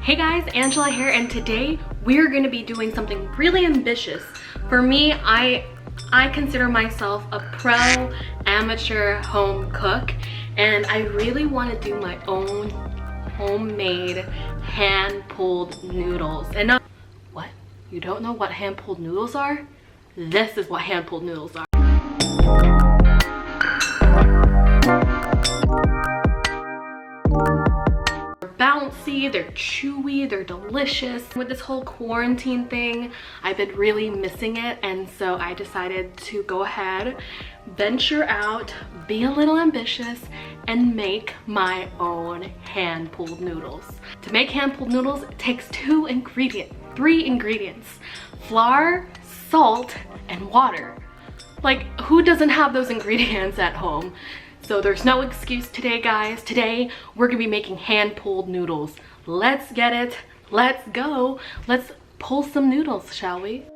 Hey guys, Angela here, and today we're going to be doing something really ambitious. For me, I consider myself a pro amateur home cook, and I really want to do my own homemade hand-pulled noodles. And what? You don't know what hand-pulled noodles are? This is what hand-pulled noodles are. Bouncy, they're chewy, they're delicious. With this whole quarantine thing, I've been really missing it, and so I decided to go ahead, venture out, be a little ambitious, and make my own hand-pulled noodles. To make hand-pulled noodles, it takes three ingredients: flour, salt, and water. Like, who doesn't have those ingredients at home? So there's no excuse today, guys. Today, we're gonna be making hand-pulled noodles. Let's get it. Let's go. Let's pull some noodles, shall we?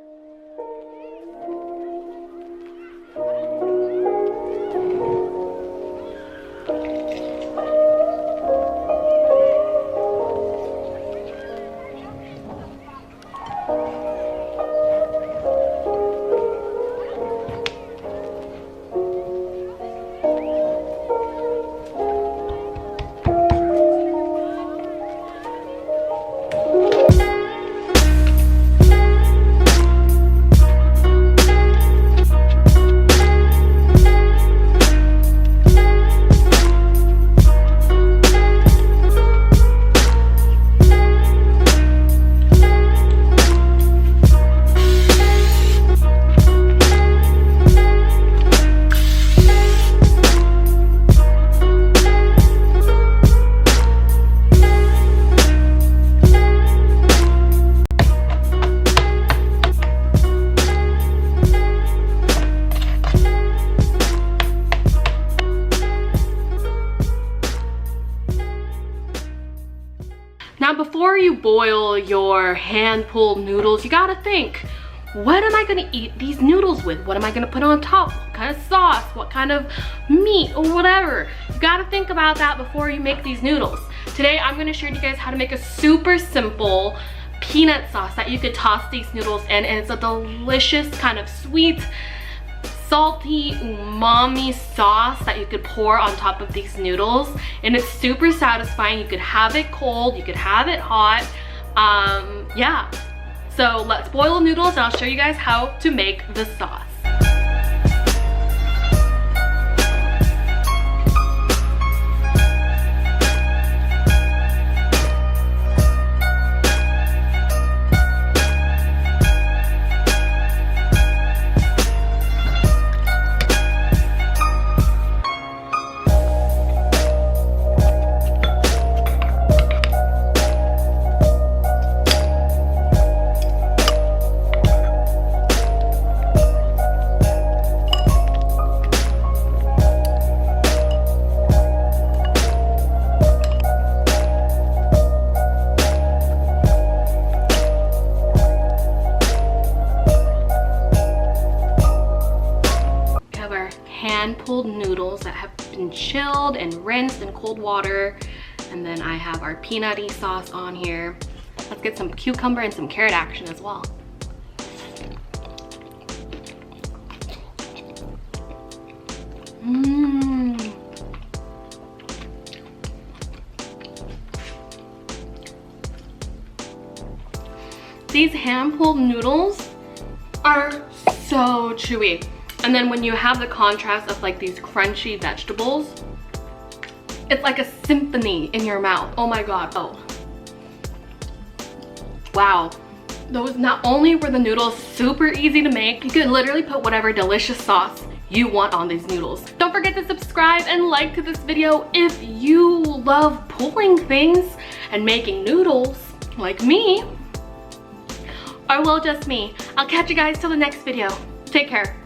Now, before you boil your hand-pulled noodles, you gotta think, what am I gonna eat these noodles with? What am I gonna put on top? What kind of sauce? What kind of meat or whatever? You gotta think about that before you make these noodles. Today, I'm gonna share with you guys how to make a super simple peanut sauce that you could toss these noodles in, and it's a delicious kind of sweet, salty, umami sauce that you could pour on top of these noodles, and it's super satisfying. You could have it cold, you could have it hot. Yeah, so let's boil the noodles and I'll show you guys how to make the sauce. Hand-pulled noodles that have been chilled and rinsed in cold water, and then I have our peanutty sauce on here. Let's get some cucumber and some carrot action as well. These hand-pulled noodles are so chewy. And then when you have the contrast of like these crunchy vegetables, it's like a symphony in your mouth. Oh my god. Oh. Wow. Those, not only were the noodles super easy to make, you could literally put whatever delicious sauce you want on these noodles. Don't forget to subscribe and like to this video if you love pulling things and making noodles like me. Or well, just me. I'll catch you guys till the next video. Take care.